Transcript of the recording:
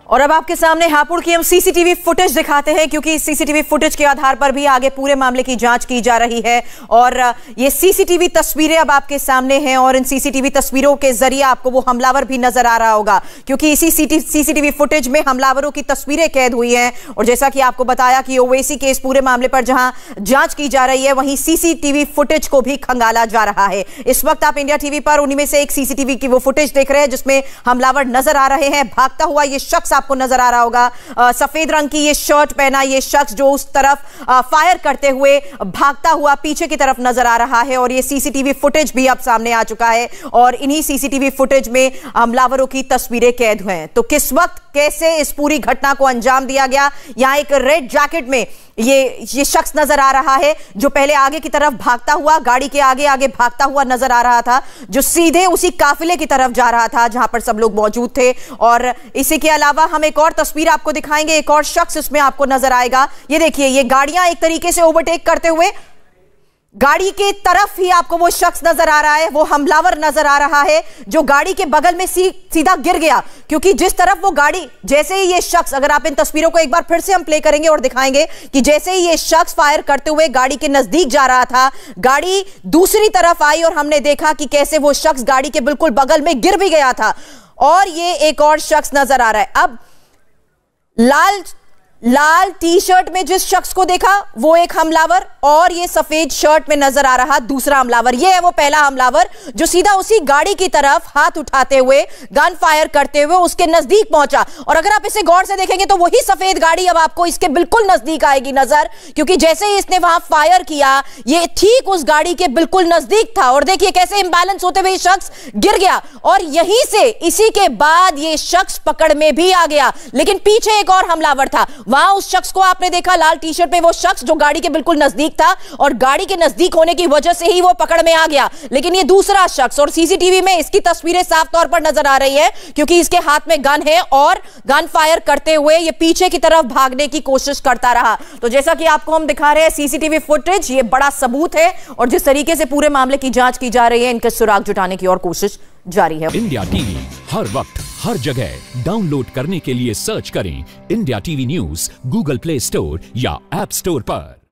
और अब आपके सामने हापुड़ की हम सीसीटीवी फुटेज दिखाते हैं, क्योंकि सीसीटीवी फुटेज के आधार पर भी आगे पूरे मामले की जांच की जा रही है। और ये सीसीटीवी तस्वीरें अब आपके सामने हैं और इन सीसीटीवी तस्वीरों के जरिए आपको वो हमलावर भी नजर आ रहा होगा, क्योंकि इसी सीसीटीवी फुटेज में हमलावरों की तस्वीरें कैद हुई हैं। और जैसा कि आपको बताया कि ओवैसी के इस पूरे मामले पर जहां जांच की जा रही है, वहीं सीसीटीवी फुटेज को भी खंगाला जा रहा है। इस वक्त आप इंडिया टीवी पर उन्हीं में से एक सीसीटीवी की वो फुटेज देख रहे हैं जिसमें हमलावर नजर आ रहे हैं। भागता हुआ ये शख्स आपको नजर आ रहा होगा, सफेद रंग की ये शर्ट पहना ये शख्स जो उस तरफ फायर करते हुए भागता हुआ पीछे की तरफ नजर आ रहा है। और ये सीसीटीवी फुटेज भी अब सामने आ चुका है और इन्हीं सीसीटीवी फुटेज में हमलावरों की तस्वीरें कैद हुई हैं। तो किस वक्त कैसे इस पूरी घटना को अंजाम दिया गया, यहां एक रेड जैकेट में ये शख्स नजर आ रहा है जो पहले आगे की तरफ भागता हुआ, गाड़ी के आगे आगे भागता हुआ नजर आ रहा था, जो सीधे उसी काफिले की तरफ जा रहा था जहां पर सब लोग मौजूद थे। और इसी के अलावा हम एक और तस्वीर आपको दिखाएंगे, एक और शख्स इसमें आपको नजर आएगा। ये देखिए, ये गाड़ियां एक तरीके से ओवरटेक करते हुए गाड़ी के तरफ ही आपको वो शख्स नजर आ रहा है, वो हमलावर नजर आ रहा है जो गाड़ी के बगल में सीधा गिर गया। क्योंकि जिस तरफ वो गाड़ी, जैसे ही ये शख्स, अगर आप इन तस्वीरों को एक बार फिर से हम प्ले करेंगे और दिखाएंगे कि जैसे ही ये शख्स फायर करते हुए गाड़ी के नजदीक जा रहा था, गाड़ी दूसरी तरफ आई और हमने देखा कि कैसे वो शख्स गाड़ी के बिल्कुल बगल में गिर भी गया था। और ये एक और शख्स नजर आ रहा है। अब लाल टी शर्ट में जिस शख्स को देखा वो एक हमलावर, और ये सफेद शर्ट में नजर आ रहा दूसरा हमलावर। ये है वो पहला हमलावर जो सीधा उसी गाड़ी की तरफ हाथ उठाते हुए, गन फायर करते हुए उसके नजदीक पहुंचा। और अगर आप इसे गौर से देखेंगे तो वही सफेद गाड़ी अब आपको इसके बिल्कुल नजदीक आएगी नजर, क्योंकि जैसे ही इसने वहां फायर किया ये ठीक उस गाड़ी के बिल्कुल नजदीक था। और देखिए कैसे इंबैलेंस होते हुए शख्स गिर गया और यहीं से इसी के बाद ये शख्स पकड़ में भी आ गया। लेकिन पीछे एक और हमलावर था, वहां उस शख्स को आपने देखा, लाल टी शर्ट पे वो शख्स जो गाड़ी के बिल्कुल नजदीक था, और गाड़ी के नजदीक होने की वजह से ही वो पकड़ में आ गया। लेकिन ये दूसरा शख्स, और सीसीटीवी में इसकी तस्वीरें साफ तौर पर नजर आ रही है क्योंकि इसके हाथ में गन है और गन फायर करते हुए ये पीछे की तरफ भागने की कोशिश करता रहा। तो जैसा कि आपको हम दिखा रहे हैं सीसीटीवी फुटेज, ये बड़ा सबूत है और जिस तरीके से पूरे मामले की जांच की जा रही है, इनके सुराग जुटाने की और कोशिश जारी है। इंडिया टीवी हर वक्त हर जगह डाउनलोड करने के लिए सर्च करें India TV news Google play store या ऐप स्टोर पर।